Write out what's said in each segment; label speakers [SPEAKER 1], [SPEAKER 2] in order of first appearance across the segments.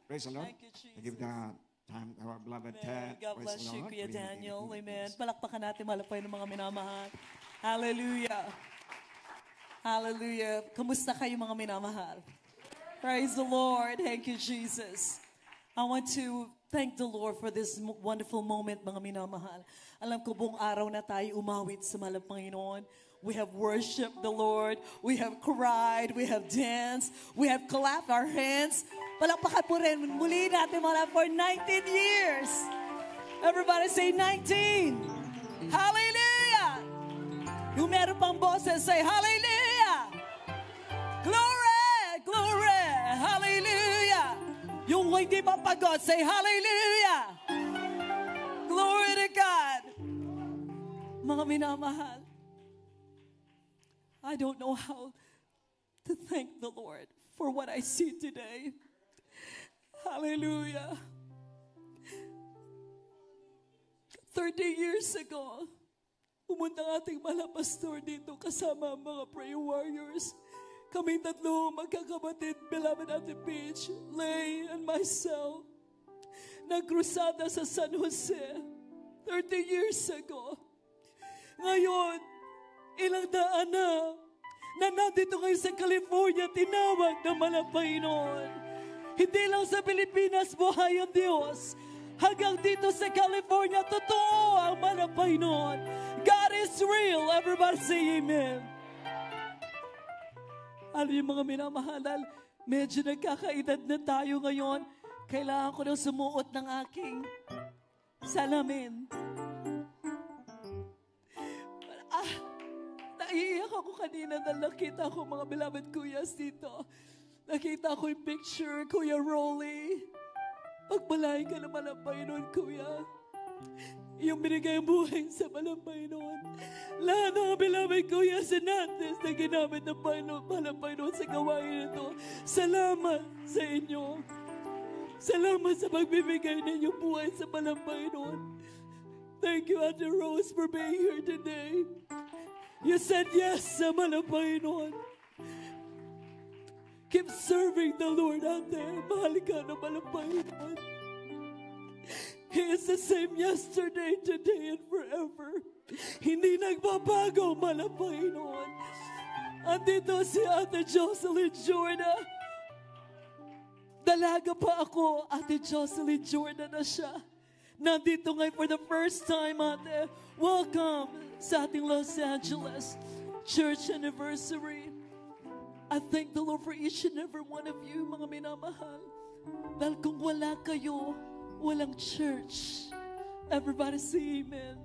[SPEAKER 1] Praise the Lord.
[SPEAKER 2] Thank you, Jesus.
[SPEAKER 1] I give the time to our beloved
[SPEAKER 2] Amen.
[SPEAKER 1] Ted.
[SPEAKER 2] God
[SPEAKER 1] Praise
[SPEAKER 2] bless
[SPEAKER 1] the
[SPEAKER 2] you,
[SPEAKER 1] Lord.
[SPEAKER 2] Kuya
[SPEAKER 1] Good
[SPEAKER 2] Daniel.
[SPEAKER 1] evening.
[SPEAKER 2] Amen. Palakpakan natin malapay ng mga minamahal. Hallelujah. Hallelujah. Kamusta kayo mga minamahal? Praise the Lord. Thank you, Jesus. I want to thank the Lord for this wonderful moment, mga minamahal. Alam ko buong araw na tayo umawit sa mahal na Panginoon. We have worshiped the Lord. We have cried. We have danced. We have clapped our hands. Palakpakan po rin muli natin mga for 19 years. Everybody say 19. Hallelujah. Yung meron pang boses, say hallelujah. Glory, glory, hallelujah. Yung hindi pa pagod, say hallelujah. Glory to God. Mga minamahal, I don't know how to thank the Lord for what I see today. Hallelujah. 30 years ago, pumunta ang ating mahal na pastor dito kasama ang mga prayer warriors. Kaming tatlo magkakapatid, beloved Ate Peach, Lay, and myself, nagkrusada sa San Jose 30 years ago. Ngayon, ilang daan na nandito kayo sa California, tinawag ng malapay noon. Hindi lang sa Pilipinas buhay ang Diyos. Hanggang dito sa California, totoo ang malapay noon. God is real. Everybody say amen. Ano yung mga minamahalal, medyo nagkakaedad na tayo ngayon. Kailangan ko na sumuot ng aking salamin. Naiiyak ako kanina dahil nakita ko mga beloved kuyas dito. Nakita ko yung picture, Kuya Rolly. Pagbalay ka naman ang Panginoon, Kuya. Yung binigay ang buhay sa malampay noon. Lahat ng beloved Kuya Sinates na ginamit ng malampay noon sa gawain ito. Salamat sa inyo. Salamat sa pagbibigay ninyo buhay sa malampay noon. Thank you, Ate Rose, for being here today. You said yes sa malampay noon. Keep serving the Lord out there. Mahal ka na malampay noon. He is the same yesterday, today, and forever. Hindi nagbabago, malampay noon. Andito si Ate Jocelyn Jordan. Dalaga pa ako, Ate Jocelyn Jordan na siya. Nandito ngayon for the first time, Ate. Welcome sa ating Los Angeles Church Anniversary. I thank the Lord for each and every one of you, mga minamahal. Dahil kung wala kayo, walang church. Everybody say amen.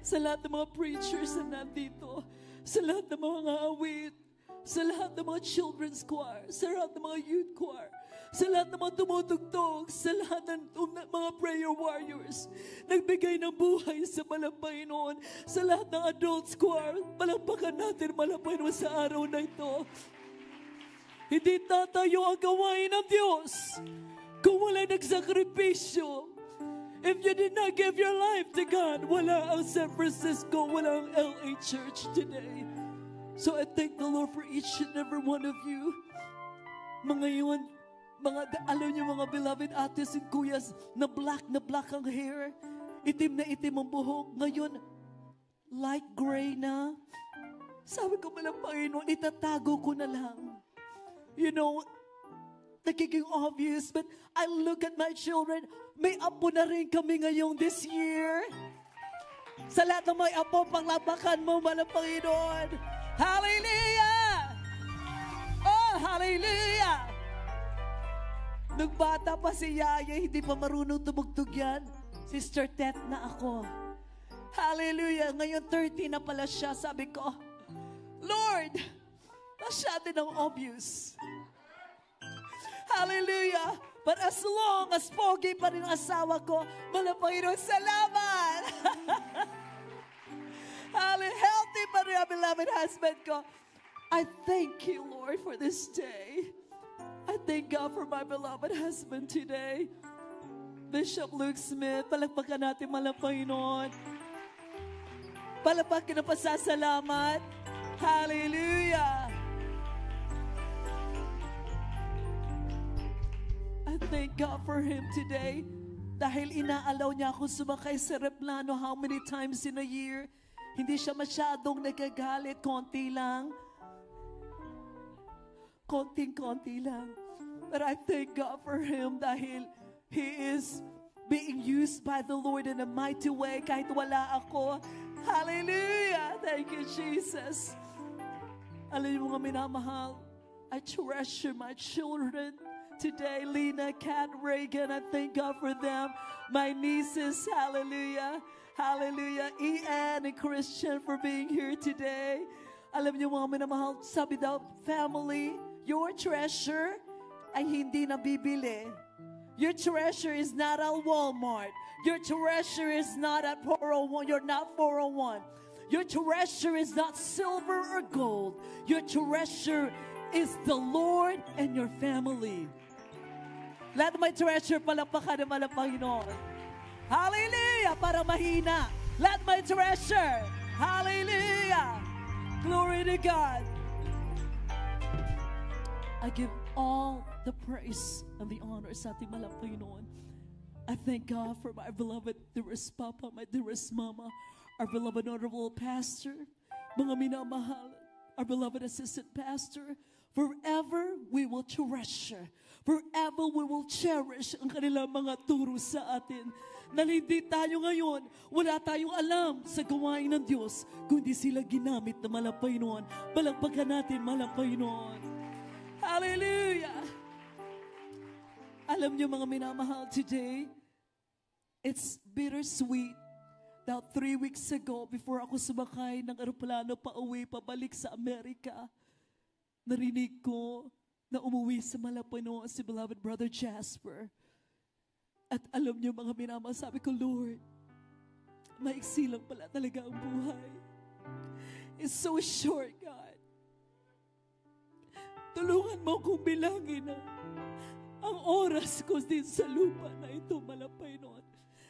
[SPEAKER 2] Sa lahat ng mga preachers na nandito, sa lahat ng mga awit, sa lahat ng mga children's choir, sa lahat ng mga youth choir, sa lahat ng mga tumutugtog, sa lahat ng mga prayer warriors, nagbigay ng buhay sa malampay noon, sa lahat ng adults choir, palampakan natin malampay noon sa araw na ito. Hindi tatayo ang gawain ng Diyos kung wala nagsakripisyo. If you did not give your life to God, wala ang San Francisco, wala ang LA Church today. So I thank the Lord for each and every one of you. Mga yun, alam niyo mga beloved ates and kuyas, na black ang hair, itim na itim ang buhok. Ngayon, light gray na. Sabi ko pala, Panginoon, itatago ko na lang. You know, nagiging obvious, but I look at my children, may apo na rin kami ngayong this year. Sa lahat ng may apo, panglabakan mo, malang Panginoon. Hallelujah! Oh, hallelujah! Nung bata pa si Yaya, hindi pa marunong tumugtog yan. Sister Tet na ako. Hallelujah! Ngayon 30 na pala siya. Sabi ko, Lord, masyado nang obvious. Hallelujah! But as long as pogi pa rin ang asawa ko, malang Panginoon, salamat! Healthy pa rin ang beloved husband ko. I thank you, Lord, for this day. I thank God for my beloved husband today. Bishop Luke Smith, palakpakan natin malang Panginoon. Palakpakan na pasasalamat. Hallelujah! I I thank God for him today. Dahil inaalaw niya ako sumakay sa eroplano how many times in a year. Hindi siya masyadong nagagalit, konti lang. Konting-konti lang. But I thank God for him dahil he is being used by the Lord in a mighty way kahit wala ako. Hallelujah! Thank you, Jesus. Alam niyo mga minamahal, I treasure my children today. Lena, Kat, Reagan, I thank God for them. My nieces, hallelujah. Hallelujah. Ian and Christian for being here today. Alam niyo mga minamahal, sabi daw, family, your treasure ay hindi nabibili. Your treasure is not at Walmart. Your treasure is not at 401. You're not 401. Your treasure is not silver or gold. Your treasure is the Lord and your family. Lahat may treasure, palakpakan naman ang Panginoon. Hallelujah! Para mahina. Lahat may treasure. Hallelujah! Glory to God. I give all the praise and the honor sa ating mahal na Panginoon. I thank God for my beloved dearest Papa, my dearest Mama, our beloved honorable pastor, mga minamahal, our beloved assistant pastor. Forever we will treasure. Forever we will cherish ang kanilang mga turo sa atin. Na hindi tayo ngayon, wala tayong alam sa gawain ng Diyos, kundi sila ginamit na malang Panginoon. Palakpakan natin malang Panginoon. Hallelujah! Alam niyo mga minamahal, today, it's bittersweet. Now, 3 weeks ago, before ako sumakay ng aeroplano pa-uwi, pabalik sa Amerika, narinig ko na umuwi sa Malapano si beloved Brother Jasper. At alam niyo mga minamahal, sabi ko, Lord, maiksi lang pala talaga ang buhay. It's so short, God. Tulungan mo kong bilangin ang oras ko din sa lupa na ito, Malapano.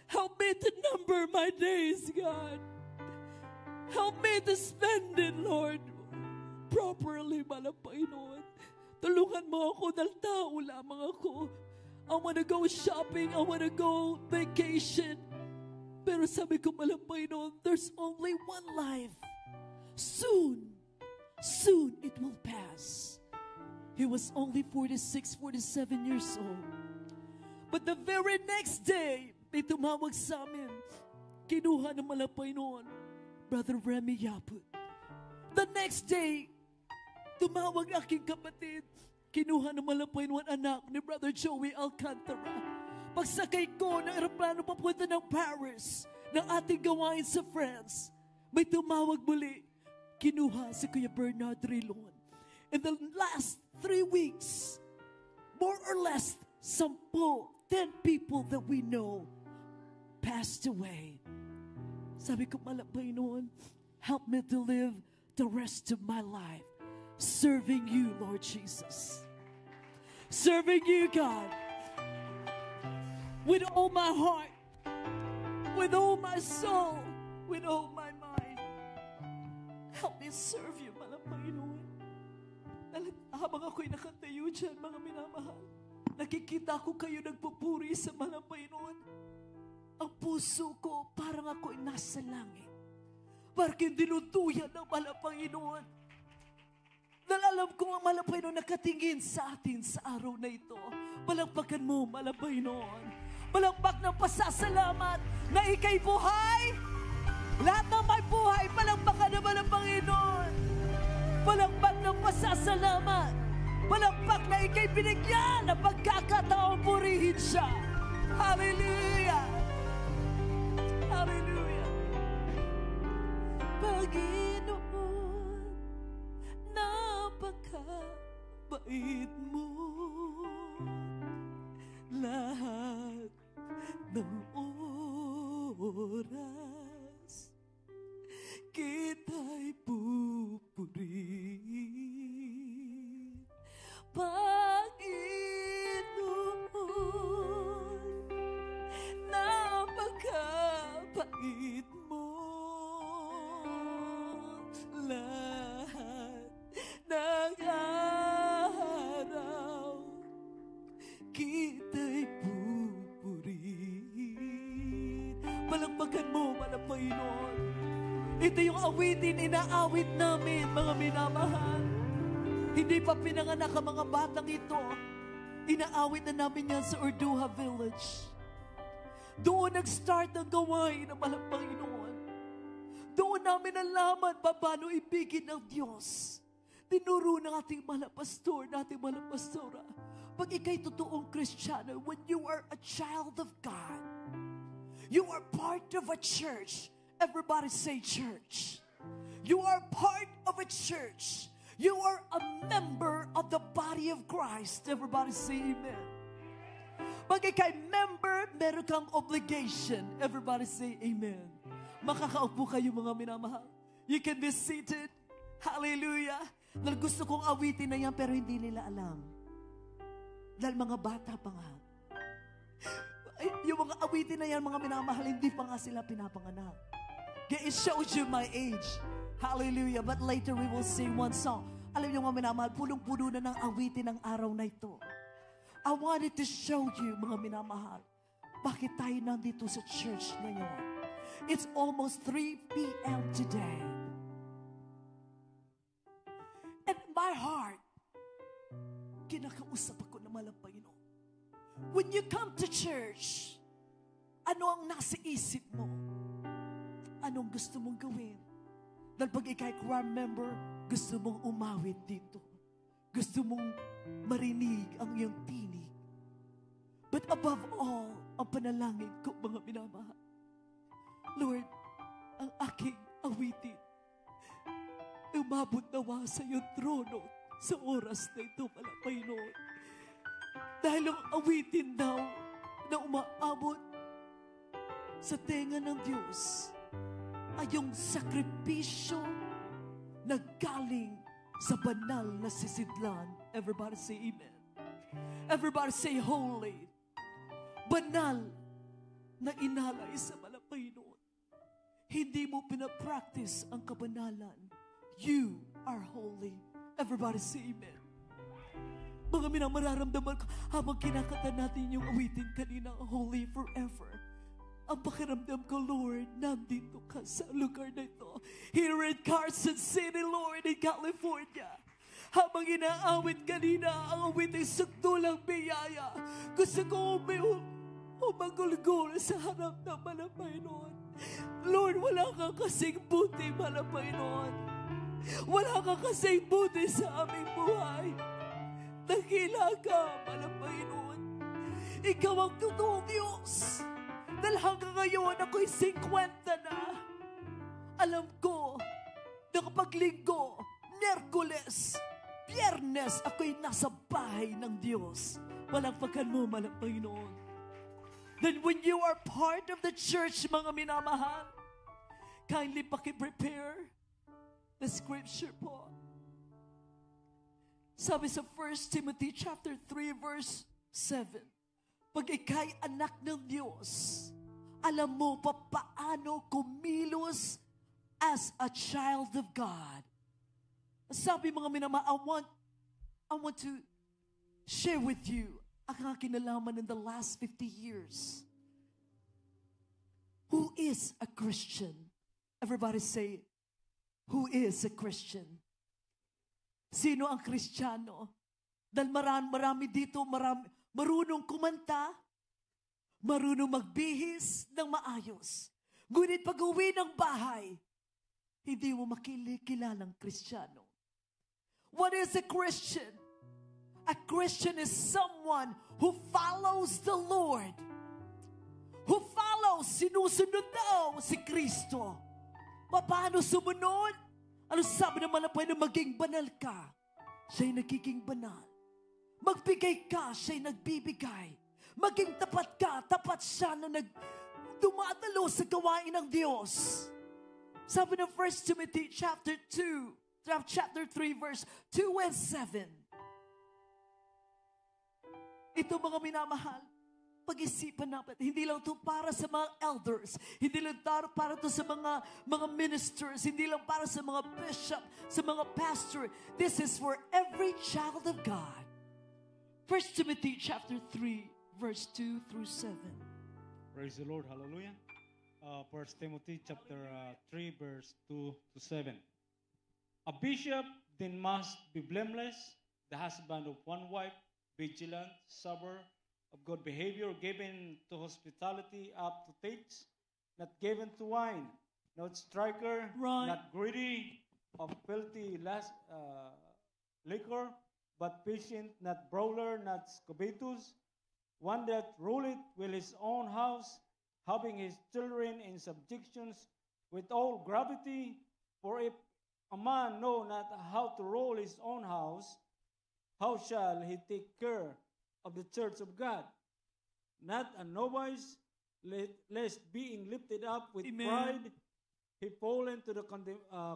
[SPEAKER 2] Help me to number my days, God. Help me to spend it, Lord, properly, Panginoon. Tulungan mo ako dahil tao lamang ako. I want to go shopping. I want to go vacation. Pero sabi ko, Panginoon, there's only one life. Soon it will pass. He was only 46, 47 years old. But the very next day, may tumawag sa amin. Kinuha ng Panginoon, Brother Remy Yaput. The next day, tumawag aking kapatid. Kinuha ng Panginoon anak ni Brother Joey Alcantara. Pagsakay ko ng aeroplano papunta ng Paris, ng ating gawain sa France, may tumawag muli. Kinuha si Kuya Bernard Rilon. In the last 3 weeks, more or less, 10 people that we know passed away. Sabi ko, Panginoon, help me to live the rest of my life serving you, Lord Jesus. Serving you, God, with all my heart, with all my soul, with all my mind. Help me serve you, Panginoon. Habang ako'y nakatayo dyan, mga minamahal, nakikita ko kayo nagpupuri sa Panginoon. Ang puso ko parang ako'y nasa langit. Parang dinuduyan ng Panginoon. Dahil alam ko ang Panginoon nakatingin sa atin sa araw na ito. Palakpakan mo, Panginoon. Palakpak ng pasasalamat na ika'y buhay. Lahat ng may buhay, palakpakan naman ang Panginoon. Palakpak ng pasasalamat. Palakpak na ika'y binigyan na pagkakataong purihin siya. Hallelujah! Hallelujah! Panginoon, napakabait mo. Lahat ng oras kita'y pupurihin. Panginoon, napakabait mo. Lahat ng araw kita Ito yung awitin, inaawit namin, mga minamahal. Hindi pa pinanganak ang mga batang ito. Inaawit na namin yan sa Urduha Village. Doon nag-start ang gawain ng malang Panginoon. Doon namin nalaman paano ibigin ng Diyos. Tinuro ng ating malang pastor, ating malang pastora. Pag ikay totoong Kristiyano, when you are a child of God, you are part of a church. Everybody say church. You are part of a church. You are a member of the body of Christ. Everybody say amen. Pag ikay member, meron kang obligation. Everybody say amen. Makakaupo kayo mga minamahal. You can be seated. Hallelujah. Dahil gusto kong awitin na yan pero hindi nila alam. Dahil mga bata pa nga. Yung mga awitin na yan, mga minamahal, hindi pa nga sila pinapanganak. It shows you my age. Hallelujah. But later we will sing one song. Alam niyo mga minamahal, pulong-pulo na ng awitin ng araw na ito. I wanted to show you, mga minamahal, bakit tayo nandito sa church ngayon. It's almost 3 p.m. today. And my heart, kinakausap ako ng malang Panginoon. When you come to church, ano ang nasa isip mo? Anong gusto mong gawin? Dahil pag ikay choir member, gusto mong umawit dito. Gusto mong marinig ang iyong tinig. But above all, ang panalangin ko, mga minamahal, Lord, ang aking awitin, umabot nawa sa iyong trono sa oras na ito, malang Panginoon. Dahil ang awitin daw na umaabot sa tenga ng Diyos ay yung sakripisyo na galing sa banal na sisidlan. Everybody say amen. Everybody say holy. Banal na inalay sa malang Panginoon. Hindi mo pinapractice ang kabanalan. You are holy. Everybody say amen. Mga minamararamdaman ko habang kinakanta natin yung awitin kanina, holy forever. Ang pakiramdam ko, Lord, nandito ka sa lugar na ito. Here in Carson City, Lord, in California. Habang inaawit kanina ang awiting sukdulang biyaya, gusto ko umagulgol sa harap ng malang Panginoon. Lord, wala kang kasing buti, malang Panginoon. Wala kang kasing buti sa aming buhay. Dakila ka, malang Panginoon. Ikaw ang totoong Diyos. Dahil hanggang ngayon, ako'y 50 na. Alam ko na kapag Linggo, Miyerkules, Biyernes, ako'y nasa bahay ng Diyos. Walang pagkan mo, malang Panginoon. Then when you are part of the church, mga minamahal, kindly paki-prepare the scripture po. Sabi sa 1 Timothy chapter 3 verse 7, pag ikay anak ng Diyos, alam mo pa paano kumilos as a child of God. Sabi mga minamahal, I want to share with you ang aking nalaman in the last 50 years. Who is a Christian? Everybody say, who is a Christian? Sino ang Kristiyano? Dahil marami dito, marunong kumanta, marunong magbihis ng maayos. Ngunit pag-uwi ng bahay, hindi mo makikilalang Kristiyano. What is a Christian? A Christian is someone who follows the Lord. Who follows, sinusunod daw si Kristo. Paano sumunod? Ano sabi naman na pwede maging banal ka? Siya'y nagiging banal. Magbigay ka, siya'y nagbibigay. Maging tapat ka, tapat siya na dumadalo sa gawain ng Diyos. Sabi ng 1 Timothy chapter 3 verse 2 and 7. Ito mga minamahal, pag-isipan natin, hindi lang ito para sa mga elders, hindi lang para ito sa mga ministers, hindi lang para sa mga bishop, sa mga pastor. This is for every child of God. 1 Timothy chapter 3 verse 2 through 7.
[SPEAKER 3] Praise the Lord. Hallelujah. 1 Timothy chapter 3, verse 2 to 7. A bishop then must be blameless, the husband of one wife, vigilant, sober, of good behavior, given to hospitality, up to teach, not given to wine, not striker,
[SPEAKER 2] Right.
[SPEAKER 3] not greedy of filthy liquor, but patient, not brawler, not covetous, one that ruleth with his own house, having his children in subjections with all gravity. For if a man know not how to rule his own house, how shall he take care of the church of God? Not a novice, lest being lifted up with
[SPEAKER 2] Amen.
[SPEAKER 3] pride, he fall into the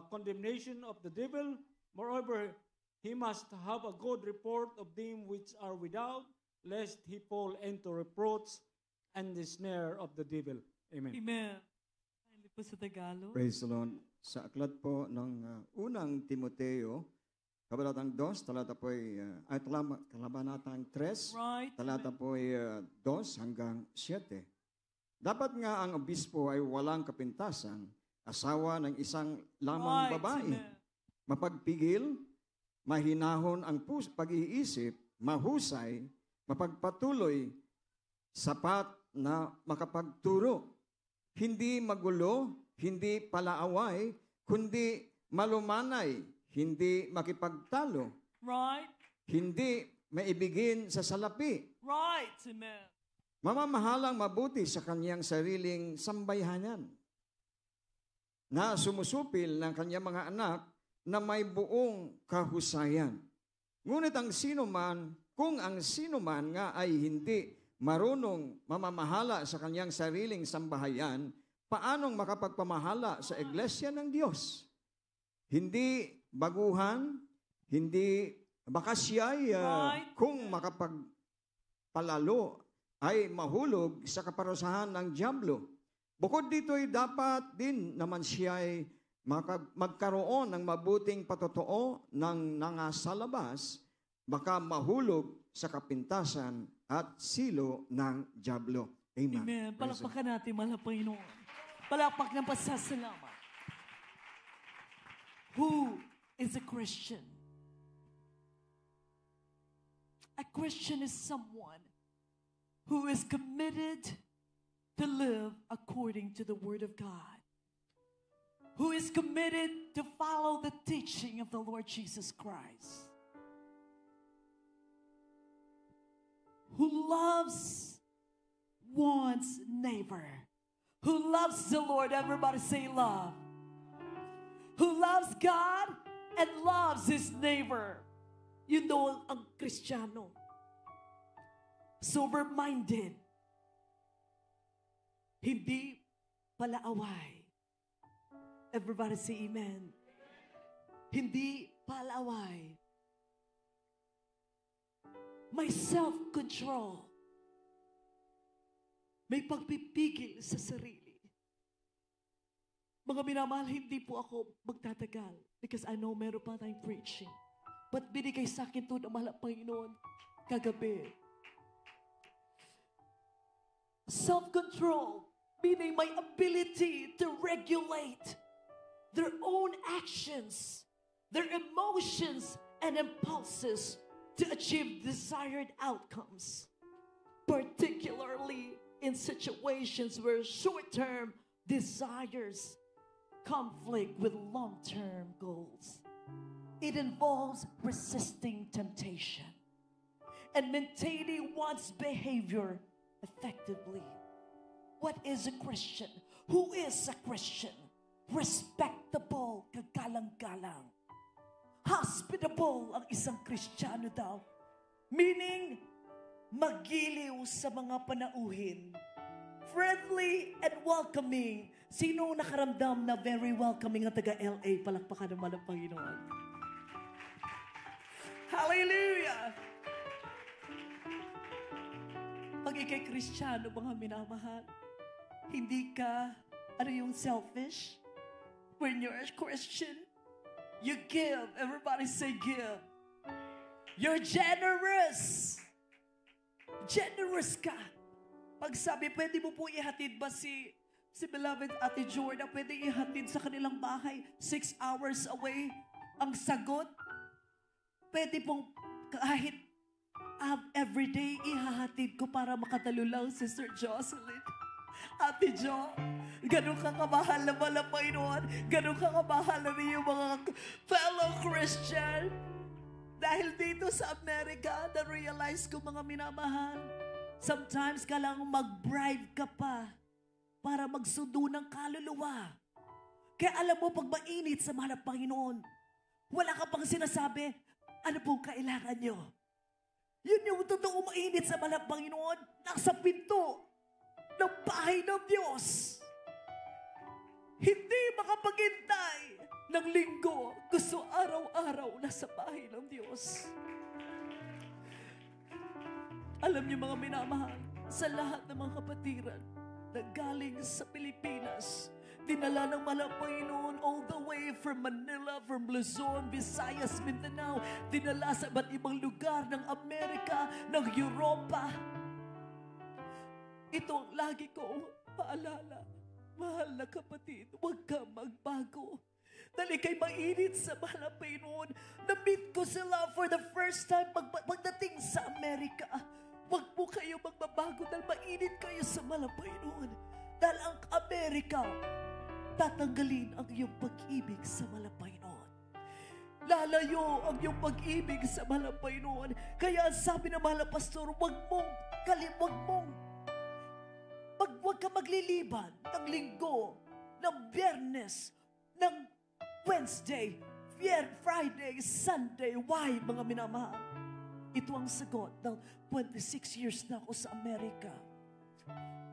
[SPEAKER 3] condemnation of the devil. Moreover, he must have a good report of them which are without, lest he fall into reproach and the snare of the devil. Amen.
[SPEAKER 2] Amen. Hindi po sa Tagalog.
[SPEAKER 1] Praise the Lord. Sa aklat po ng unang Timoteo, kabanatang 2, talata po ay kabanatang 3,
[SPEAKER 2] Right.
[SPEAKER 1] talata po ay 2 hanggang 7. Dapat nga ang obispo ay walang kapintasan, asawa ng isang lamang
[SPEAKER 2] Right.
[SPEAKER 1] babae,
[SPEAKER 2] Amen.
[SPEAKER 1] mapagpigil, mahinahon ang pag-iisip, mahusay, mapagpatuloy, sapat na makapagturo, hindi magulo, hindi palaaway, kundi malumanay, hindi makipagtalo,
[SPEAKER 2] Right.
[SPEAKER 1] hindi maibigin sa salapi,
[SPEAKER 2] Right. Amen.
[SPEAKER 1] mamamahalang mabuti sa kanyang sariling sambayhanan, na sumusupil ng kanyang mga anak na may buong kahusayan. Ngunit kung ang sino man nga ay hindi marunong mamamahala sa kanyang sariling sambahayan, paanong makapagpamahala sa iglesia ng Diyos? Hindi baguhan, hindi baka siya'y
[SPEAKER 2] Right.
[SPEAKER 1] kung makapagpalalo ay mahulog sa kaparusahan ng diablo. Bukod dito ay dapat din naman siya'y magkaroon ng mabuting patotoo ng nangasalabas, baka mahulog sa kapintasan at silo ng diablo. Amen.
[SPEAKER 2] Amen.
[SPEAKER 1] Praise the Lord.
[SPEAKER 2] Palakpakan natin, mahal na Panginoon. Palakpak ng pasasalamat. Who is a Christian? A Christian is someone who is committed to live according to the Word of God, who is committed to follow the teaching of the Lord Jesus Christ, who loves one's neighbor, who loves the Lord. Everybody say love. Who loves God and loves his neighbor. You know, ang Kristiyano, sober-minded, hindi palaaway. Everybody say amen. Hindi palaaway. May self-control. May pagpipigil sa sarili. Mga minamahal, hindi po ako magtatagal because I know meron pa tayong preaching. But binigay sa akin ito ng mahal na Panginoon kagabi. Self-control, meaning my ability to regulate their own actions, their emotions and impulses to achieve desired outcomes, particularly in situations where short-term desires conflict with long-term goals. It involves resisting temptation and maintaining one's behavior effectively. What is a Christian? Who is a Christian? Respectable, kagalang-galang. Hospitable ang isang Kristiyano daw. Meaning, magiliw sa mga panauhin. Friendly and welcoming. Sino nakaramdam na very welcoming ang taga-LA? Palakpakan naman ang Panginoon. Hallelujah! Pag ikay Kristiyano, mga minamahal, hindi ka, selfish? When you're a Christian, you give. Everybody say give. You're generous. Generous ka. Pag sabi, pwede mo po ihatid ba si Si beloved Ate Jordan, pwede ihatid sa kanilang bahay, 6 hours away. Ang sagot, pwede pong kahit everyday ihahatid ko para makatalo lang si Sir Jocelyn. Ate Jo, ganun ka kamahal na malapay noon. Ganun ka kamahal na rin yung mga fellow Christian. Dahil dito sa Amerika, na-realize ko mga minamahal, sometimes ka lang mag-bribe ka pa para magsundo ng kaluluwa. Kaya alam mo, pag mainit sa mahal ng Panginoon, wala ka pang sinasabi, ano pong kailangan nyo? Yun yung totoo mainit sa mahal ng Panginoon, nasa pinto ng bahay ng Diyos. Hindi makapaghintay ng linggo. Gusto araw-araw nasa bahay ng Diyos. Alam niyo mga minamahal, sa lahat ng mga kapatiran na galing sa Pilipinas, dinala ng mahal ng Panginoon all the way from Manila, from Luzon, Visayas, Mindanao, dinala sa iba't ibang lugar ng Amerika, ng Europa. Ito ang lagi kong paalala. Mahal na kapatid, huwag ka magbago. Dahil ikay mainit sa mahal na Panginoon. Na-meet ko sila for the first time pagdating sa Amerika. Huwag po kayo magbabago dahil mainit kayo sa mahal na Panginoon. Dahil ang Amerika, tatanggalin ang iyong pag-ibig sa mahal na Panginoon. Lalayo ang iyong pag-ibig sa mahal na Panginoon. Kaya sabi ng mahal na pastor, huwag ka magliliban ng linggo, ng Biyernes, ng Wednesday, Friday, Sunday. Why, mga minamahal? Ito ang sagot ng 26 years na ako sa Amerika.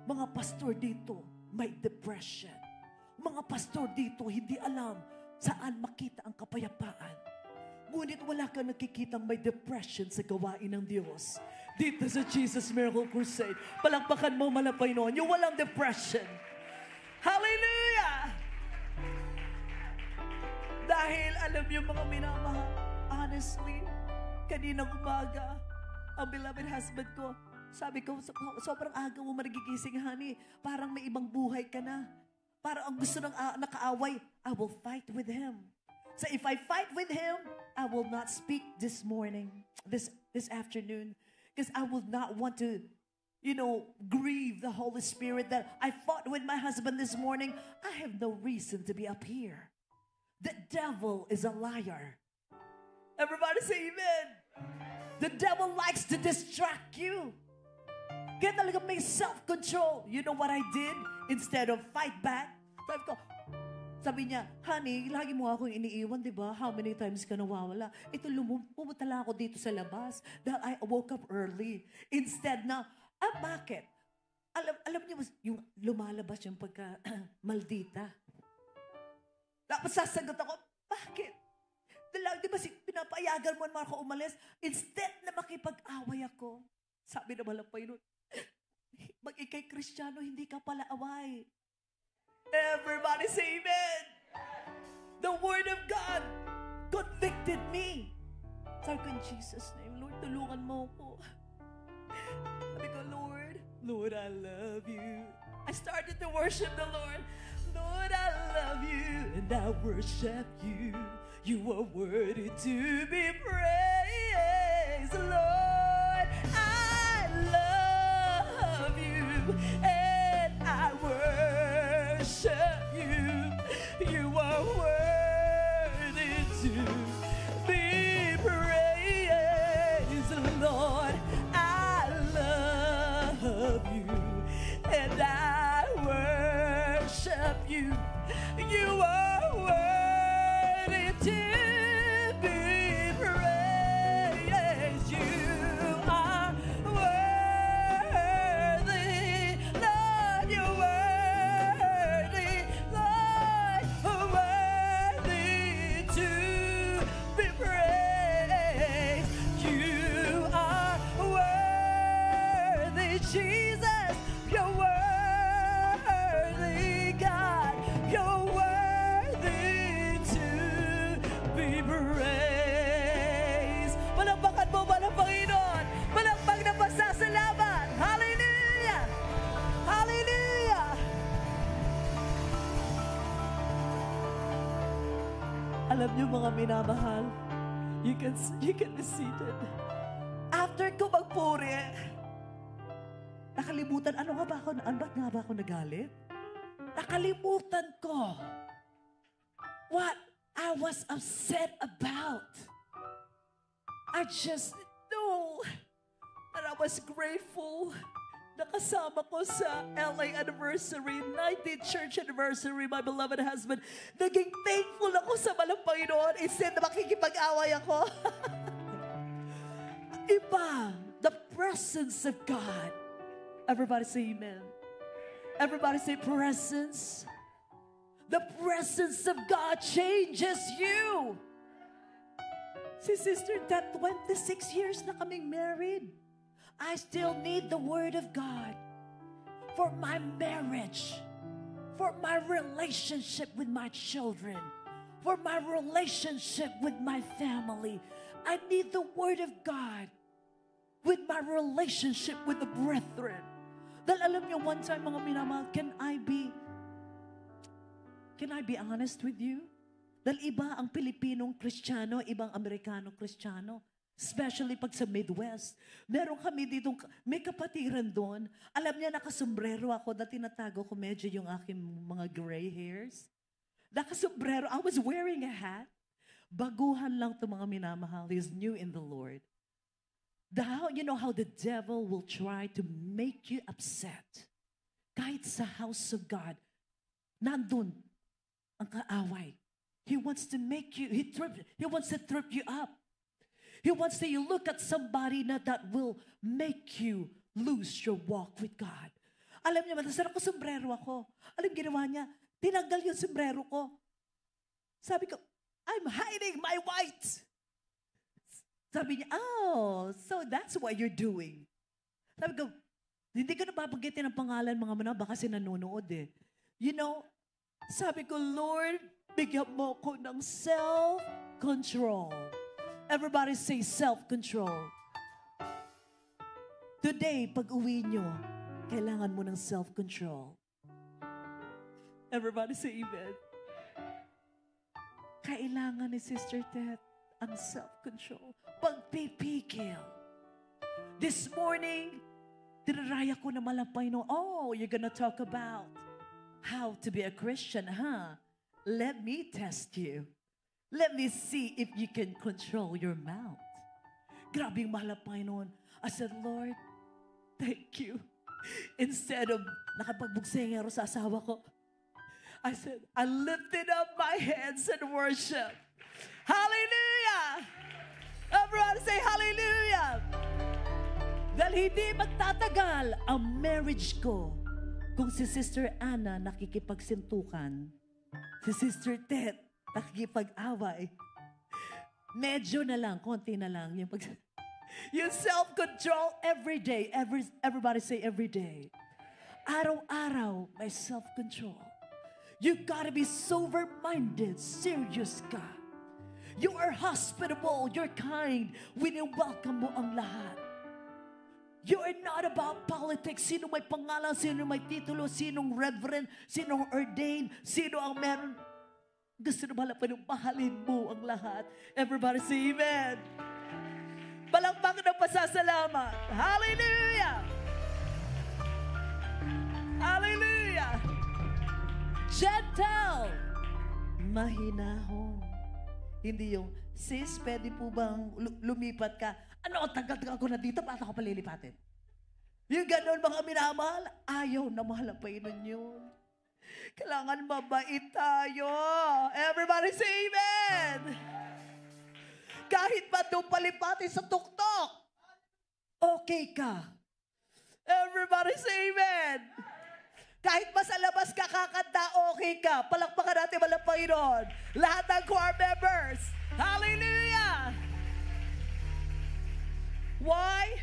[SPEAKER 2] Mga pastor dito may depression. Mga pastor dito hindi alam saan makita ang kapayapaan. Ngunit wala kang nakikitang may depression sa gawain ng Diyos. Dito sa Jesus Miracle Crusade, palakpakan mo malapay noon, yung walang depression. Hallelujah! Dahil alam niyo mga minamahal, honestly, kaninang umaga, ang beloved husband ko, sabi ko, sobrang aga mo magigising, honey. Parang may ibang buhay ka na. Parang ang gusto ng nakaaway, I will fight with him. So if I fight with him, I will not speak this morning, this afternoon. Because I will not want to, grieve the Holy Spirit that I fought with my husband this morning. I have no reason to be up here. The devil is a liar. Everybody say amen. The devil likes to distract you. Kaya talaga may self-control. You know what I did? Instead of fight back, sabi niya, honey, lagi mo akong iniiwan, di ba? How many times ka nawawala? Ito, pumunta lang ako dito sa labas dahil I woke up early. Instead na, bakit? Alam niyo, yung lumalabas yung pagka maldita. Tapos sasagot ako, bakit? Di ba pinapayagan mo naman ako umalis? Instead na makipag-away ako, sabi na malapay nun, mag-ikay Kristiyano, hindi ka pala away. Everybody say amen. The word of God convicted me. Sabi ko in Jesus' name, Lord, tulungan mo ko. Sabi ko, Lord, I love you. I started to worship the Lord. Lord, I love you and I worship you. You are worthy to be praised. Lord, I love you and I worship you. You are worthy to be praised. Lord, I love you and I worship you. You are worthy to be praised. You are worthy, Lord. You're worthy, Lord. Worthy to be praised. You are worthy, Jesus. You're worthy, God. You're worthy to be Alam niyo mga minamahal, you can be seated. After ko magpuri, nakalimutan, ba't nga ba ako nagalit? Nakalimutan ko what I was upset about. I just know that I was grateful na kasama ko sa LA anniversary, 19th church anniversary, my beloved husband. Naging thankful ako sa malang Panginoon instead na makikipag-away ako. Iba, the presence of God. Everybody say amen. Everybody say presence. The presence of God changes you. Si Sister, that 26 years na kaming married, I still need the Word of God for my marriage, for my relationship with my children, for my relationship with my family. I need the Word of God with my relationship with the brethren. Dahil alam niyo, one time mga minamahal, can I be honest with you? Dahil iba ang Pilipinong Kristiyano, ibang Amerikanong Kristiyano. Especially pag sa Midwest. Meron kami dito, may kapatiran doon. Alam niya, nakasombrero ako na tinatago ko medyo yung aking mga gray hairs. Nakasombrero. I was wearing a hat. Baguhan lang to mga minamahal. He's new in the Lord. You know how the devil will try to make you upset. Kahit sa house of God, nandun ang kaaway. He wants to make you, he wants to trip you up. He wants to look at somebody that will make you lose your walk with God. Alam niyo, matasarap ko sombrero ako. Alam ginawa niya? Tinanggal yung sombrero ko. Sabi ko, I'm hiding my white. Sabi niya, oh, so that's what you're doing. Sabi ko, hindi ko nababanggitin ang pangalan mga mana, baka sinanonood eh. You know, sabi ko, Lord, bigyan mo ko ng self-control. Everybody say self-control. Today, pag uwi nyo, kailangan mo ng self-control. Everybody say amen. Kailangan ni Sister Tet ang self-control. Pagpipigil. This morning, tinaraya ko na malampay no, you're gonna talk about how to be a Christian, huh? Let me test you. Let me see if you can control your mouth. Grabing malapay noon. I said, Lord, thank you. Instead of nakapagbugsengyero sa asawa ko, I said, I lifted up my hands and worship. Hallelujah! Everyone say hallelujah! Dahil hindi magtatagal ang marriage ko kung si Sister Anna nakikipagsintukan, si Sister Tet nakikipag-away, medyo na lang, konti na lang. Yung self-control every day. Everybody say every day. Araw-araw, may self-control. You gotta be sober-minded, serious ka. You are hospitable, you're kind. Wini-welcome mo ang lahat. You are not about politics. Sino may pangalan, sino may titulo, sinong reverend, sinong ordained, sino ang meron. Gusto na mahalin mo ang lahat. Everybody say amen. Palakpak ng pasasalamat. Hallelujah! Hallelujah! Gentle! Mahinahon. Hindi yung, sis, pwede po bang lumipat ka? Ano, tagal-tagal ko na dito, paano ako palilipatin? Yung ganun mga minamahal, ayaw na mahal ang Panginoon yun. Kailangan mabait tayo. Everybody say amen. Kahit pa doon palipatin sa tuktok, okay ka. Everybody say amen. Kahit pa sa labas ka kakanta, okay ka. Palakpakan natin walang Panginoon. Lahat ng choir members. Hallelujah! Why?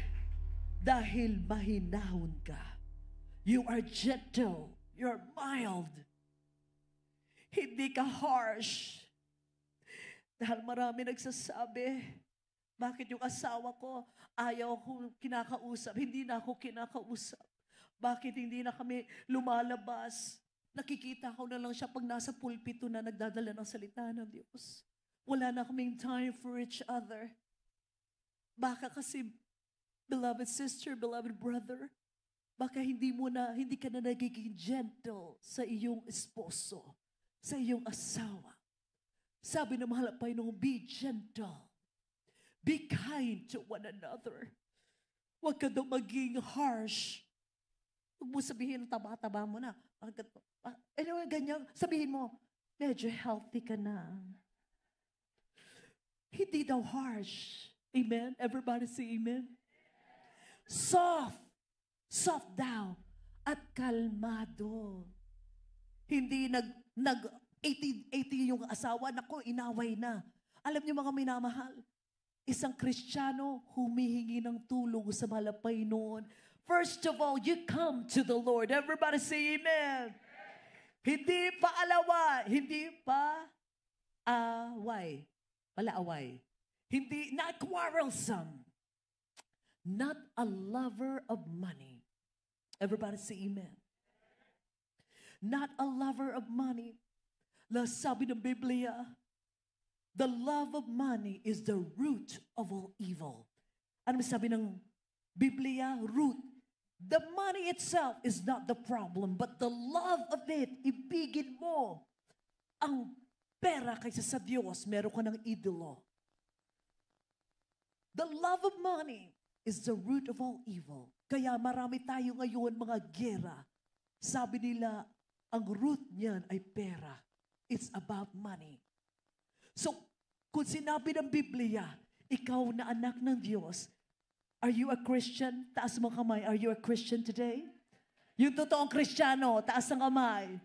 [SPEAKER 2] Dahil mahinahon ka. You are gentle. You're mild. Hindi ka harsh. Dahil marami nagsasabi, bakit yung asawa ko ayaw ko kinakausap, hindi na ako kinakausap. Bakit hindi na kami lumalabas? Nakikita ko na lang siya pag nasa pulpito na nagdadala ng salita ng Diyos. Wala na kaming time for each other. Baka kasi, beloved sister, beloved brother, baka hindi ka na nagiging gentle sa iyong esposo, sa iyong asawa. Sabi ng mahal na Panginoon, be gentle. Be kind to one another. Huwag ka daw maging harsh. Huwag mo sabihin, taba-taba mo na. Anyway, ganyan, sabihin mo, medyo healthy ka na. Hindi daw harsh. Amen? Everybody say amen? Soft. Soft daw. At kalmado. Hindi 80 yung asawa, nako, inaway na. Alam niyo mga minamahal, isang Kristiyano humihingi ng tulong sa mahal na Panginoon. First of all, you come to the Lord. Everybody say amen. Hindi pa alawa, hindi pa away. Palaaway. Hindi, not quarrelsome. Not a lover of money. Everybody say amen. Not a lover of money. Sabi ng Biblia, the love of money is the root of all evil. Ano sabi ng Biblia? Root. The money itself is not the problem, but the love of it, ibigin mo ang pera kaysa sa Diyos, meron ka ng idolo. The love of money is the root of all evil. Kaya marami tayo ngayon mga gera. Sabi nila, ang root niyan ay pera. It's about money. So, kung sinabi ng Biblia, ikaw na anak ng Diyos, are you a Christian? Taas mo kamay. Are you a Christian today? Yung totoong Kristiyano, taas ang kamay.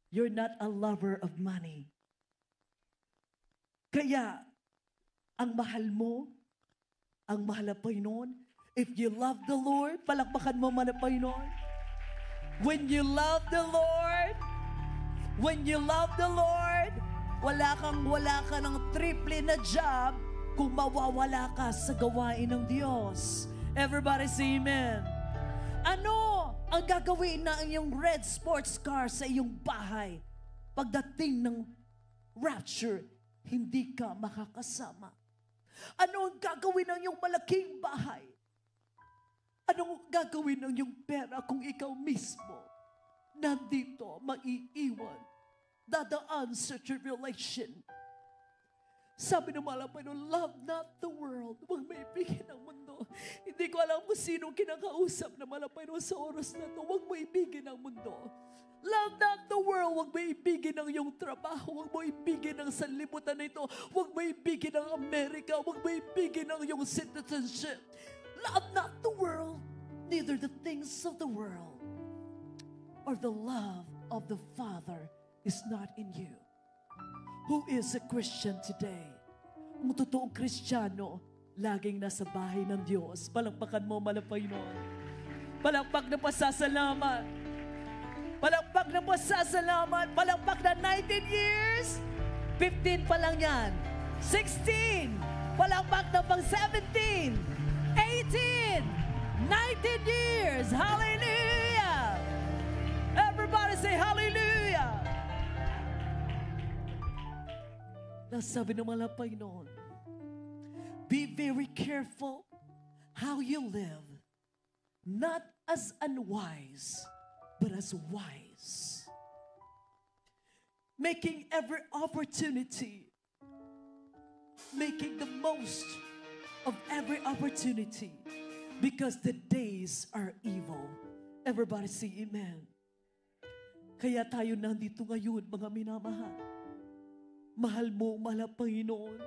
[SPEAKER 2] You're not a lover of money. Kaya, ang mahal mo, ang mahal na Panginoon, if you love the Lord, palakpakan mo man ang Panginoon. When you love the Lord, wala ka ng triple na job kung mawawala ka sa gawain ng Diyos. Everybody say amen. Ano ang gagawin na iyong red sports car sa iyong bahay? Pagdating ng rapture, hindi ka makakasama. Ano ang gagawin ng iyong malaking bahay? Anong gagawin ng iyong pera kung ikaw mismo nandito, maiiwan, dadaan sa tribulation? Sabi ng mahal na Panginoon, love not the world. Huwag maibigin ang mundo. Hindi ko alam kung sino kinakausap na mahal na Panginoon sa oras na ito. Huwag maibigin ang mundo. Love not the world. Huwag maibigin ang iyong trabaho. Huwag maibigin ang sanlibutan na ito. Huwag maibigin ang Amerika. Huwag maibigin ang iyong citizenship. Love not the world, neither the things of the world, or the love of the Father is not in you. Who is a Christian today? Ang totoong Kristiyano, laging nasa bahay ng Diyos. Palakpakan mo, Panginoon. Palakpak na pasasalamat. Palakpak na pasasalamat. Palakpak na 19 years. 15 pa lang yan. 16. Palakpak na pang 17. 18. 19 years. Hallelujah. Everybody say hallelujah. Nasabi ng mga Panginoon, be very careful how you live, not as unwise, but as wise. Making every opportunity, making the most of every opportunity, because the days are evil. Everybody say amen. Kaya tayo nandito ngayon, mga minamahal. Mahal mo, mahal ang Panginoon.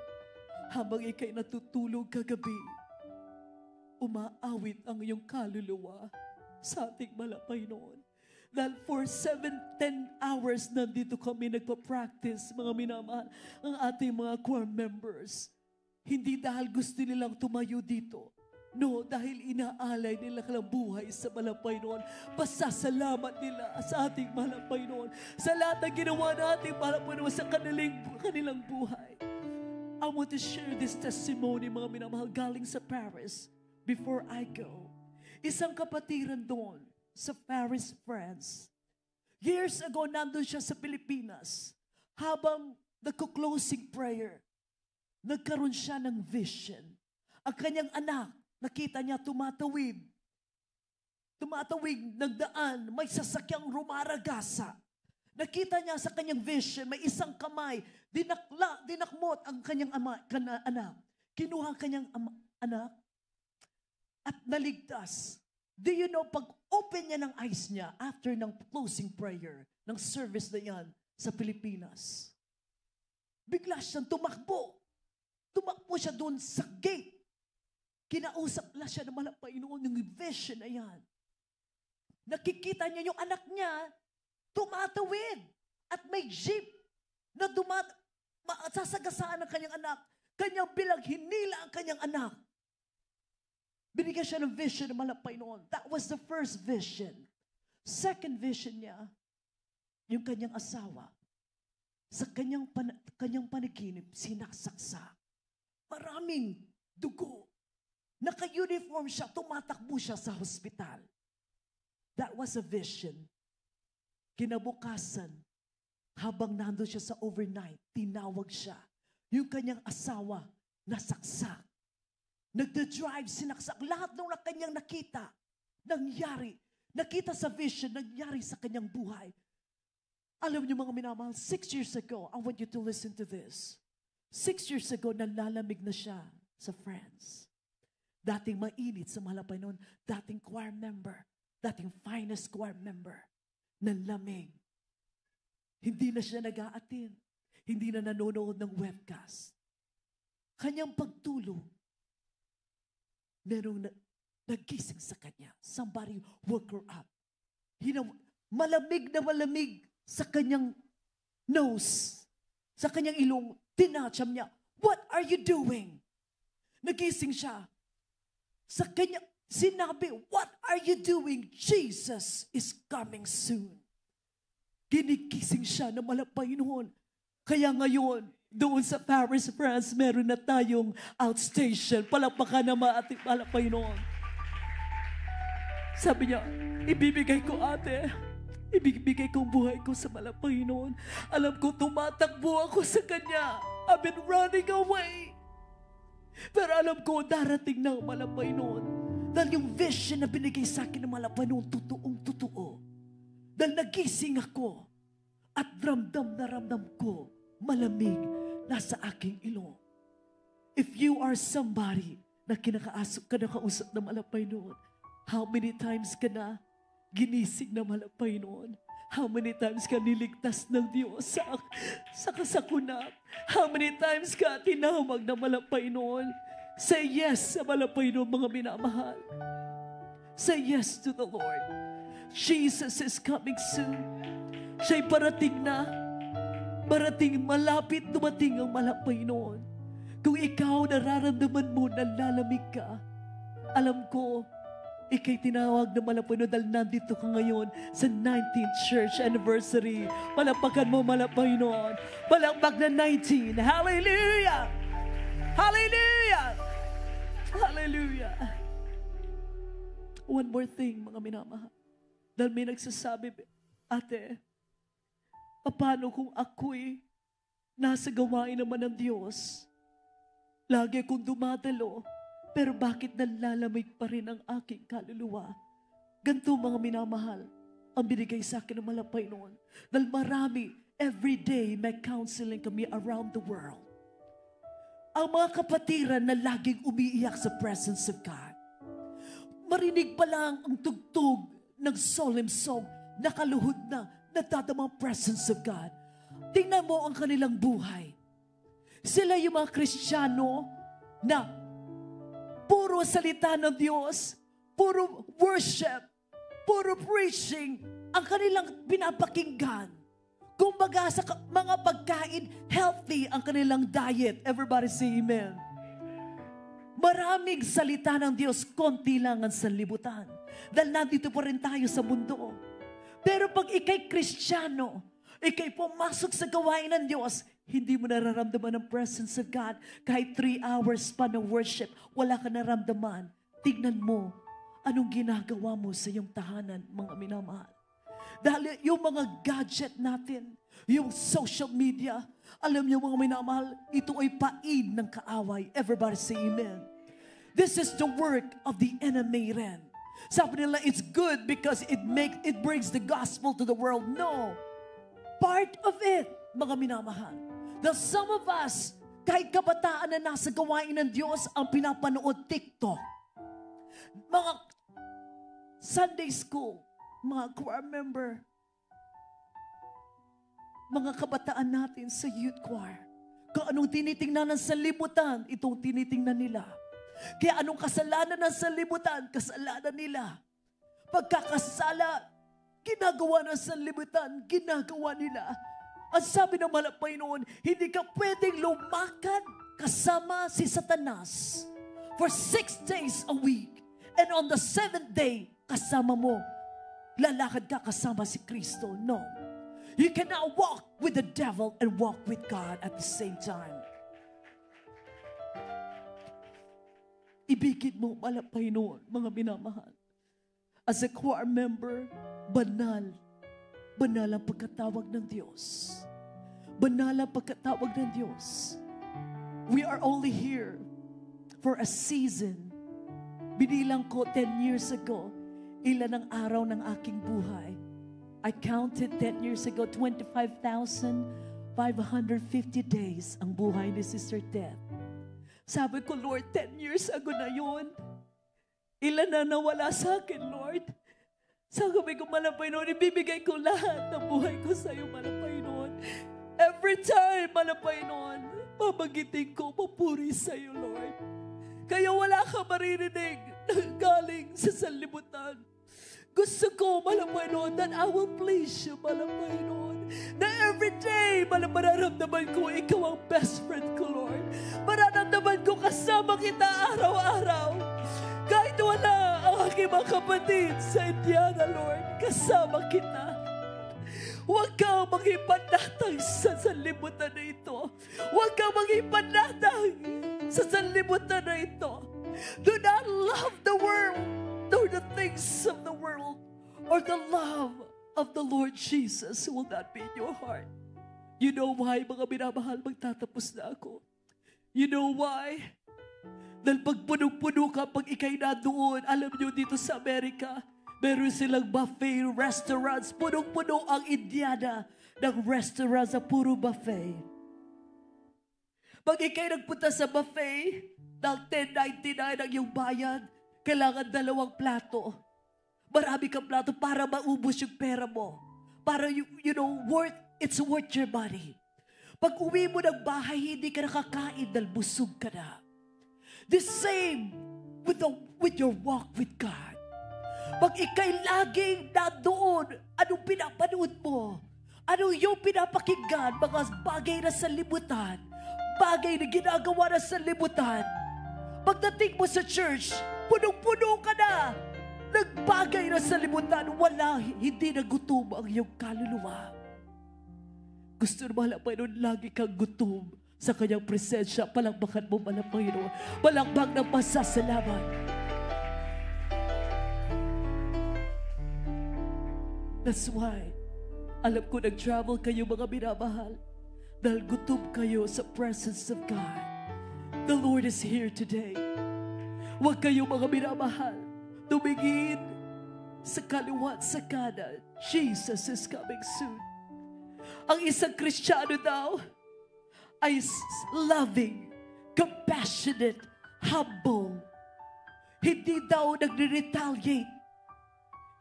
[SPEAKER 2] Habang ikay natutulog kagabi, umaawit ang iyong kaluluwa sa ating mahal ang Panginoon. Dahil for 7-10 hours nandito kami nagpa-practice, mga minamahal, ang ating mga choir members. Hindi dahil gusto nilang tumayo dito. No, dahil inaalay nila kanilang buhay sa mahal ang Panginoon. Pasasalamat nila sa ating mahal ang Panginoon. Sa lahat ng ginawa natin mahal ang Panginoon sa kanilang buhay. I want to share this testimony, mga minamahal, galing sa Paris before I go. Isang kapatiran doon sa Paris, France. Years ago, nandun siya sa Pilipinas. Habang nagko-closing prayer, nagkaroon siya ng vision. Ang kanyang anak, nakita niya tumatawid, nagdaan, may sasakyang rumaragasa. Nakita niya sa kanyang vision, may isang kamay, dinakmot ang kanyang anak. Kinuha ang kanyang anak at naligtas. Do you know, pag open niya ng eyes niya after ng closing prayer, ng service na yan sa Pilipinas, bigla siyang tumakbo. Tumakbo siya doon sa gate. Kinausap na siya ng Panginoon yung vision na yan. Nakikita niya yung anak niya, tumatawid. At may jeep na sasagasaan ng kanyang anak. Kanyang bilang hinila ang kanyang anak. Binigyan siya ng vision ng Panginoon. That was the first vision. Second vision niya, yung kanyang asawa. Sa kanyang panaginip, sinasaksak. Maraming dugo. Naka-uniform siya, tumatakbo siya sa hospital. That was a vision. Kinabukasan, habang nandun siya sa overnight, tinawag siya. Yung kanyang asawa, nasaksak. Nagda-drive, sinaksak. Lahat ng kanyang nakita, nangyari. Nakita sa vision, nangyari sa kanyang buhay. Alam niyo mga minamahal, 6 years ago, I want you to listen to this. 6 years ago, nalalamig na siya sa France. Dating mainit sa Malapay noon, dating choir member, dating finest choir member, nanlamig. Hindi na siya nag-aatin. Hindi na nanonood ng webcast. Kanyang pagtulog, merong nagising sa kanya. Somebody woke her up. Malamig na malamig sa kanyang nose, sa kanyang ilong, tinatsyam niya, "What are you doing?" Nagising siya. Sa kanya, sinabi, "What are you doing? Jesus is coming soon." Ginigising siya na malapay noon. Kaya ngayon, doon sa Paris, France, meron na tayong outstation. Palakpakan na ating malapay noon. Sabi niya, ibibigay ko ate. Ibibigay ko ang buhay ko sa malapay noon. Alam ko, tumatakbo ako sa kanya. I've been running away. Pero alam ko, darating na ang malapay noon. Dahil yung vision na binigay sa akin ng malapay noon, totoong-totoo. Dahil nagising ako at ramdam na ramdam ko, malamig nasa aking ilong. If you are somebody na kinakausap na malapay noon, how many times ka na ginising na malapay noon? How many times ka niligtas ng Diyos sa kasakunat? How many times ka tinawag na malapay noon? Say yes sa malapay noon, mga minamahal. Say yes to the Lord. Jesus is coming soon. Siya'y parating na. Parating, malapit dumating ang malapay noon. Kung ikaw nararamdaman mo na lalamig ka, alam ko, ika'y tinawag na malapay noon dahil nandito ka ngayon sa 19th church anniversary. Palapakan mo malapay noon. Palakpak na 19. Hallelujah! Hallelujah! Hallelujah! One more thing, mga minamahal. Dahil may nagsasabi, ate, paano kung ako'y nasa gawain naman ng Diyos? Lagi akong dumadalo, pero bakit nalalamig pa rin ang aking kaluluwa? Ganito mga minamahal, ang binigay sa akin ng malapay noon. Dahil marami, every day may counseling kami around the world. Ang mga kapatiran na laging umiiyak sa presence of God. Marinig pa lang ang tugtog ng solemn song, nakaluhod na, nagdadama ang presence of God. Tingnan mo ang kanilang buhay. Sila yung mga Kristiyano na puro salita ng Diyos, puro worship, puro preaching, ang kanilang pinapakinggan. Kumbaga sa mga pagkain, healthy ang kanilang diet. Everybody say amen. Maraming salita ng Diyos, konti lang ang sanlibutan. Dahil nandito pa rin tayo sa mundo. Pero pag ikay Kristiyano, ikay pumasok sa gawain ng Diyos, hindi mo nararamdaman ang presence of God. Kahit 3 hours pa ng worship, wala ka naramdaman. Tignan mo, anong ginagawa mo sa iyong tahanan, mga minamahal. Dahil yung mga gadget natin, yung social media, alam niyo mga minamahal, ito ay pain ng kaaway. Everybody say amen. This is the work of the enemy rin. Sabi nila, it's good because it brings the gospel to the world. No. Part of it, mga minamahal. Now some of us, kahit kabataan na nasa gawain ng Diyos, ang pinapanood TikTok. Mga Sunday school, mga choir member, mga kabataan natin sa youth choir. Kung anong tinitingnan ng sanlibutan, itong tinitingnan nila. Kaya anong kasalanan ng sanlibutan, kasalanan nila. Pagkakasala, ginagawa ng sanlibutan, ginagawa nila. Ang sabi ng malapay noon, hindi ka pwedeng lumakad kasama si Satanas for 6 days a week. And on the 7th day, kasama mo, lalakad ka kasama si Kristo. No. You cannot walk with the devil and walk with God at the same time. Ibigit mo malapay noon, mga minamahal. As a choir member, banal ang pagkatawag ng Diyos. Banal ang pagkatawag ng Diyos. We are only here for a season. Binilang ko 10 years ago, ilan ang araw ng aking buhay. I counted 10 years ago, 25,550 days ang buhay ni Sister Deb. Sabi ko, Lord, 10 years ago na yun. Ilan na nawala sa akin, Lord? Sabi ko, malapay noon, ibibigay ko lahat ng buhay ko sa iyo, malapay noon. Every time, malapay noon, pabagitin ko, papuri sa iyo, Lord. Kaya wala ka maririnig galing sa sanlibutan. Gusto ko, malapay noon, that I will please you, malapay noon. Na every day, mararamdaman ko, ikaw ang best friend ko, Lord. Mararamdaman ko, kasama kita araw-araw. Kahit wala ang aking mga kapatid sa Indiana, Lord, kasama kita. Huwag kang maghipanatang sa sanlibutan na ito. Huwag kang maghipanatang sa sanlibutan na ito. Do not love the world, nor the things of the world, or the love of the Lord Jesus will not be in your heart. You know why, mga minamahal, magtatapos na ako. You know why? Dahil pag puno-puno ka, pag ikay na doon, alam nyo dito sa Amerika, meron silang buffet restaurants. Punong-puno ang Indiana ng restaurants na puro buffet. Pag ikay nagpunta sa buffet, ng $10.99 ang iyong bayad, kailangan 2 plato. Marami kang plato para maubos yung pera mo. Para, it's worth your money. Pag uwi mo ng bahay, hindi ka nakakain dahil busog ka na. The same with your walk with God. Pag ikay laging nandoon, anong pinapanood mo? Anong yung pinapakinggan? Mga bagay na sa libutan. Bagay na ginagawa na sa libutan. Pagdating mo sa church, punong-puno ka na. Nagbagay na sa libutan, hindi nagutom ang iyong kaluluwa. Gusto naman lang Panginoon, lagi kang gutom sa kanyang presensya. Palakbakan mo, Panginoon. Palakbak ng pasasalamat. That's why, alam ko nag-travel kayo mga minamahal dahil gutom kayo sa presence of God. The Lord is here today. Huwag kayo mga minamahal tumingin sa kaliwa at sa kanan. Jesus is coming soon. Ang isang Kristiyano daw ay loving, compassionate, humble. Hindi daw nagre-retaliate.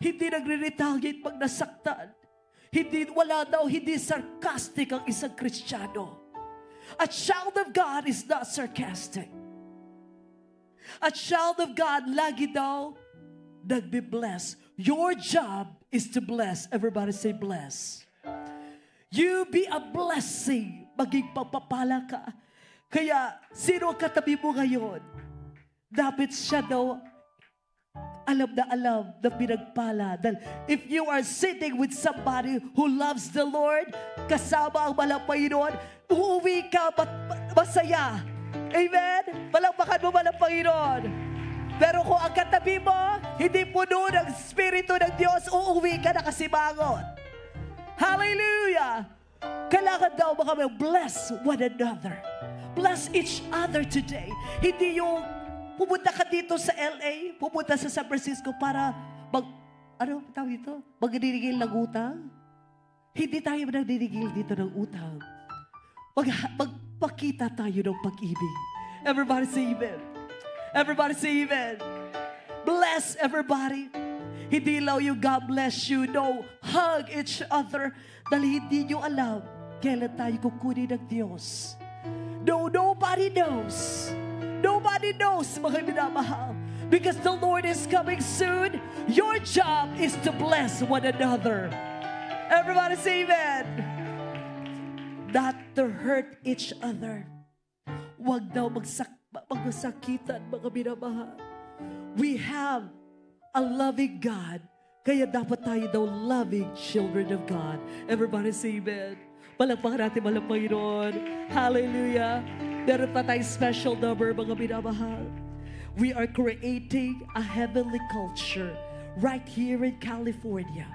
[SPEAKER 2] Hindi nagre-retaliate pag nasaktan. Hindi sarcastic ang isang Kristiyano. A child of God is not sarcastic. A child of God, lagi daw nagbe-bless. Your job is to bless. Everybody say bless. You be a blessing. Maging pagpapala ka. Kaya, sino katabi mo ngayon? Dapat siya daw alam na pinagpala. If you are sitting with somebody who loves the Lord, kasama ang Panginoon, uuwi ka masaya. Amen? Palakpakan mo Panginoon.
[SPEAKER 4] Pero kung ang katabi mo, hindi puno ng Espiritu ng Diyos, uuwi ka na kasimangot. Hallelujah! Kailangan daw mga bless one another. Bless each other today. Hindi yung pumunta ka dito sa LA, pumunta sa San Francisco para magdidingil ng utang. Hindi tayo nagdidingil dito ng utang. Magpakita tayo ng pag-ibig. Everybody say amen. Everybody say amen. Bless everybody. Hindi lang yung God bless you. No, hug each other. Dahil hindi nyo alam kailan tayo kukunin ng Diyos. No, nobody knows. Nobody knows, mga minamahal. Because the Lord is coming soon. Your job is to bless one another. Everybody say amen. Not to hurt each other. Huwag daw magsakitan, mga minamahal. We have a loving God. Kaya dapat tayo daw loving children of God. Everybody say amen. Palakpakan natin malang Panginoon. Hallelujah. Meron pa tayong special number, mga minamahal. We are creating a heavenly culture right here in California.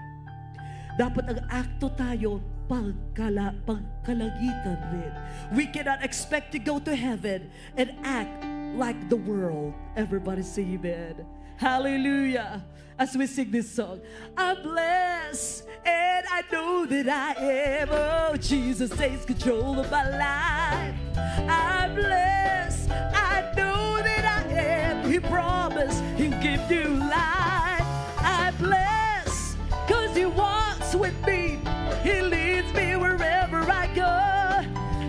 [SPEAKER 4] Dapat ang akto tayo pagkalangitan rin. We cannot expect to go to heaven and act like the world. Everybody say amen. Hallelujah. As we sing this song, I'm blessed and I know that I am. Oh, Jesus takes control of my life. I'm blessed, I know that I am. He promised He'll give you life. I'm blessed because He walks with me. He leads me wherever I go.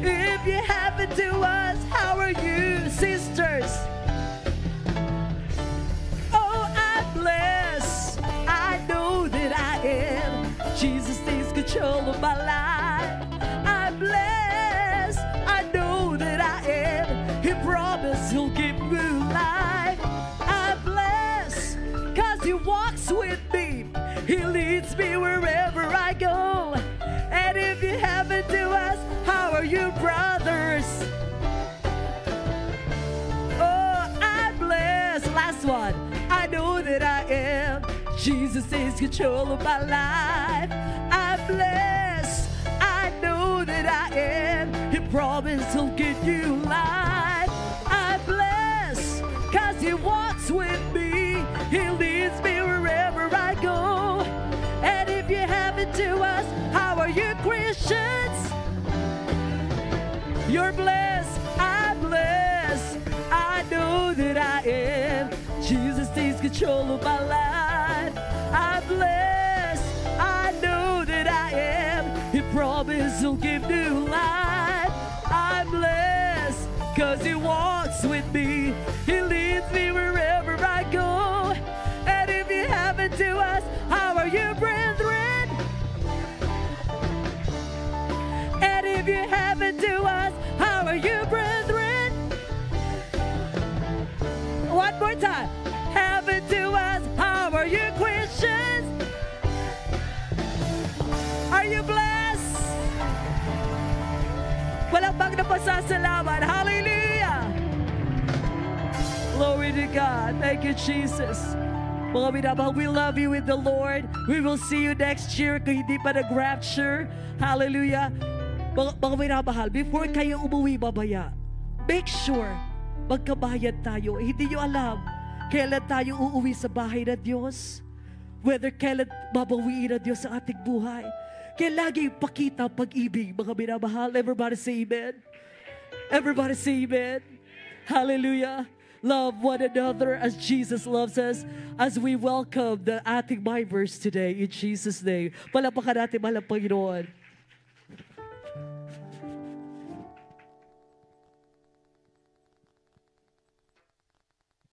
[SPEAKER 4] If you happen to us, how are you, sisters? Oh, I'm blessed, I know that I am. Jesus takes control of my life. I'm blessed, I know that I am. He promised He'll give me life. I'm blessed, cause He walks with me. He leads me wherever I go. And if you happen to ask, how are you, brothers? Oh, I'm blessed. Last one. I know that I am. Jesus takes control of my life. I'm blessed. I know that I am. He promised He'll give you life. I'm blessed, cause He walks with me. He leads me wherever I go. And if you happen to ask, how are you, Christians? You're blessed. I'm blessed. I know that I am. Jesus takes control of my life. I'm blessed. I know that I am. He promised He'll give new life. I'm blessed, cause He walks with me. He leads me wherever I go. And if you happen to ask, how are you, brethren? And if you happen to ask, how are you, brethren? One more time. Happen to ask, how are you, Christians? Are you blessed? Walang magpasasalamat. Hallelujah! Glory to God. Thank you, Jesus. Mga minamahal, we love you with the Lord. We will see you next year kung hindi pa nag-rapture. Hallelujah. Mga minamahal, before kayo umuwi babaya, make sure magkabayad tayo. Hindi nyo alam kailan tayo uuwi sa bahay ng Diyos. Whether kailan babawiin ng Diyos sa ating buhay. Kaya lagi ipakita pag-ibig, mga minamahal. Everybody say amen. Everybody say amen. Hallelujah. Love one another as Jesus loves us, as we welcome the ating members today in Jesus' name. Palapakan natin, mahal ang Panginoon.